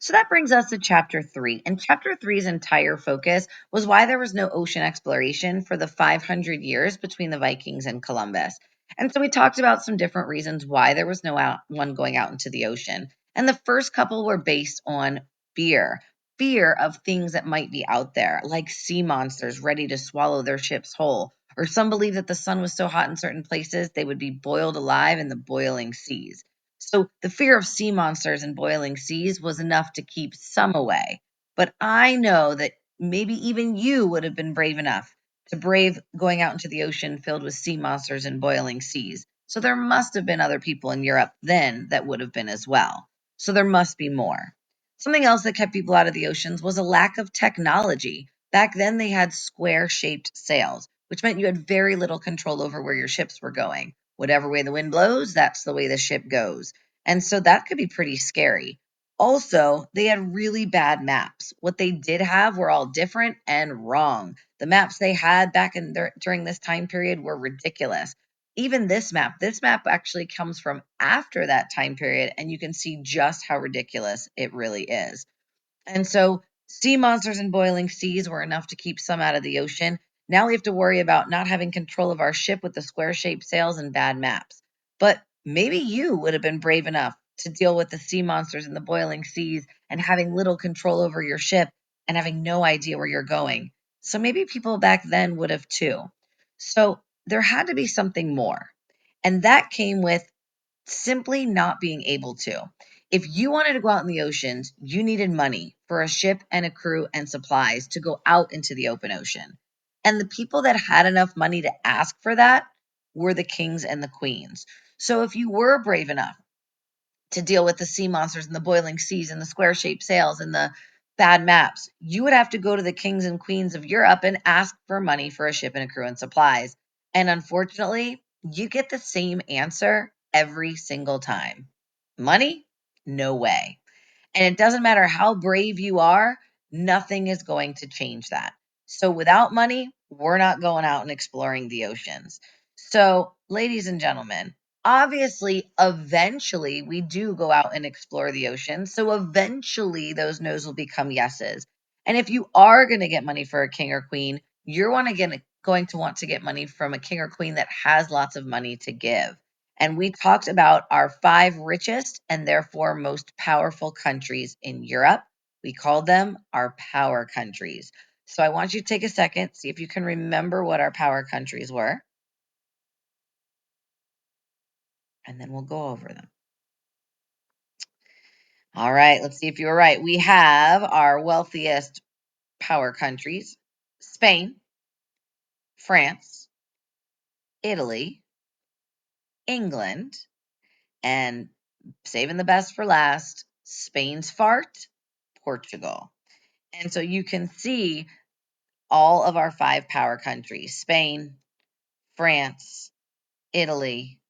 So that brings us to chapter 3. And chapter three's entire focus was why there was no ocean exploration for the 500 years between the Vikings and Columbus. And so we talked about some different reasons why there was no one going out into the ocean. And the first couple were based on fear of things that might be out there, like sea monsters ready to swallow their ships whole. Or some believe that the sun was so hot in certain places they would be boiled alive in the boiling seas. So the fear of sea monsters and boiling seas was enough to keep some away. But I know that maybe even you would have been brave enough to brave going out into the ocean filled with sea monsters and boiling seas. So there must have been other people in Europe then that would have been as well. So there must be more. Something else that kept people out of the oceans was a lack of technology. Back then, they had square shaped sails, which meant you had very little control over where your ships were going. Whatever way the wind blows, that's the way the ship goes. And so that could be pretty scary. Also, they had really bad maps. What they did have were all different and wrong. The maps they had back in during this time period were ridiculous. Even this map actually comes from after that time period, and you can see just how ridiculous it really is. And so sea monsters and boiling seas were enough to keep some out of the ocean. Now we have to worry about not having control of our ship with the square shaped sails and bad maps. But maybe you would have been brave enough to deal with the sea monsters and the boiling seas and having little control over your ship and having no idea where you're going. So maybe people back then would have too. So there had to be something more. And that came with simply not being able to. If you wanted to go out in the oceans, you needed money for a ship and a crew and supplies to go out into the open ocean. And the people that had enough money to ask for that were the kings and the queens. So if you were brave enough to deal with the sea monsters and the boiling seas and the square shaped sails and the bad maps, you would have to go to the kings and queens of Europe and ask for money for a ship and a crew and supplies. And unfortunately, you get the same answer every single time. Money? No way. And it doesn't matter how brave you are, nothing is going to change that. So without money, we're not going out and exploring the oceans. So, ladies and gentlemen, obviously, eventually we do go out and explore the ocean. So eventually those no's will become yeses. And if you are going to get money for a king or queen, you're going to want to get money from a king or queen that has lots of money to give. And we talked about our 5 richest and therefore most powerful countries in Europe. We called them our power countries. So I want you to take a second, see if you can remember what our power countries were, and then we'll go over them. All right, let's see if you were right. We have our wealthiest power countries: Spain, France, Italy, England, and saving the best for last, Spain's fart, Portugal. And so you can see all of our 5 power countries: Spain, France, Italy,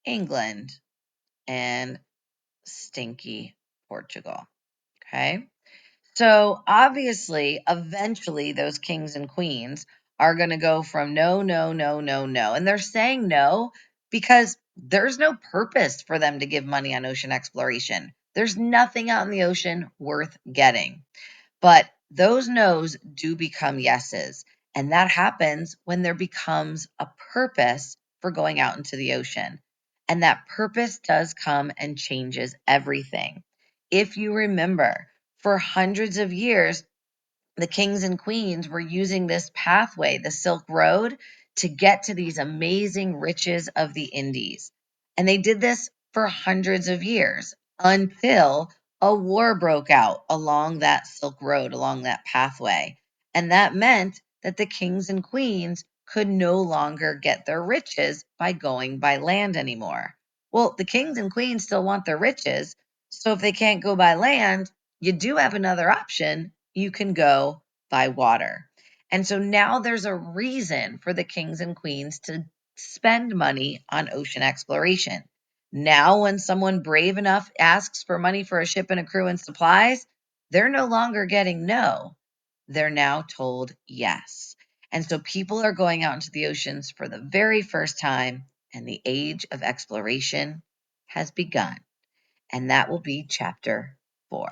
England, and stinky Portugal. Okay. So obviously, eventually, those kings and queens are going to go from no, no, no, no, no. And they're saying no because there's no purpose for them to give money on ocean exploration. There's nothing out in the ocean worth getting. But those no's do become yeses. And that happens when there becomes a purpose for going out into the ocean. And that purpose does come and changes everything. If you remember, for hundreds of years, the kings and queens were using this pathway, the Silk Road, to get to these amazing riches of the Indies. And they did this for hundreds of years until a war broke out along that Silk Road, along that pathway. And that meant that the kings and queens could no longer get their riches by going by land anymore. Well, the kings and queens still want their riches. So if they can't go by land, you do have another option. You can go by water. And so now there's a reason for the kings and queens to spend money on ocean exploration. Now, when someone brave enough asks for money for a ship and a crew and supplies, they're no longer getting no. They're now told yes. And so people are going out into the oceans for the very first time, and the age of exploration has begun. And that will be chapter 4.